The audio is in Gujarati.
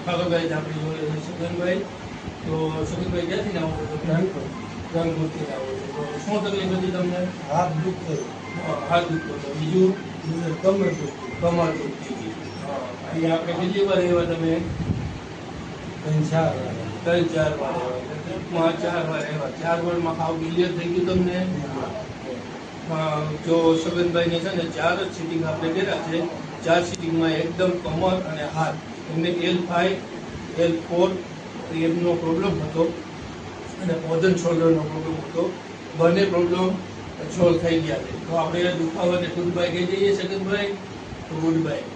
હાલો ગાઈઝ, આપણી જોડે છે સગનભાઈ. તો સગનભાઈ ક્યાંથી ને આવો છો? રંગપુરથી આવો છો. તો શું તકલીફ હતી તમને? હાથ દુખતો હાથ દુખતો હતો. બીજું કમર દુખતી કમર દુખતી હતી. અહીંયા આપણે કેટલી વાર આવ્યા તમે? 3-4 ત્રણ ચાર વાર આવ્યા. ટૂંકમાં 4 વાર આવ્યા. 4 વારમાં હાવ ક્લિયર થઈ ગયું તમને? જો સગનભાઈને છે ને 4 જ સિટિંગ આપણે કર્યા છે. 4 સિટિંગમાં એકદમ કમર અને હાથ એમને L5 L4 એમનો પ્રોબ્લેમ હતો અને ઓઝન શોલ્ડરનો પ્રોબ્લેમ હતો. બંને પ્રોબ્લેમ સોલ્વ થઈ ગયા છે. તો આપણે દુખાવાને ગુડ બાય કહી દઈએ સગનભાઈ. તો ગુડ બાય.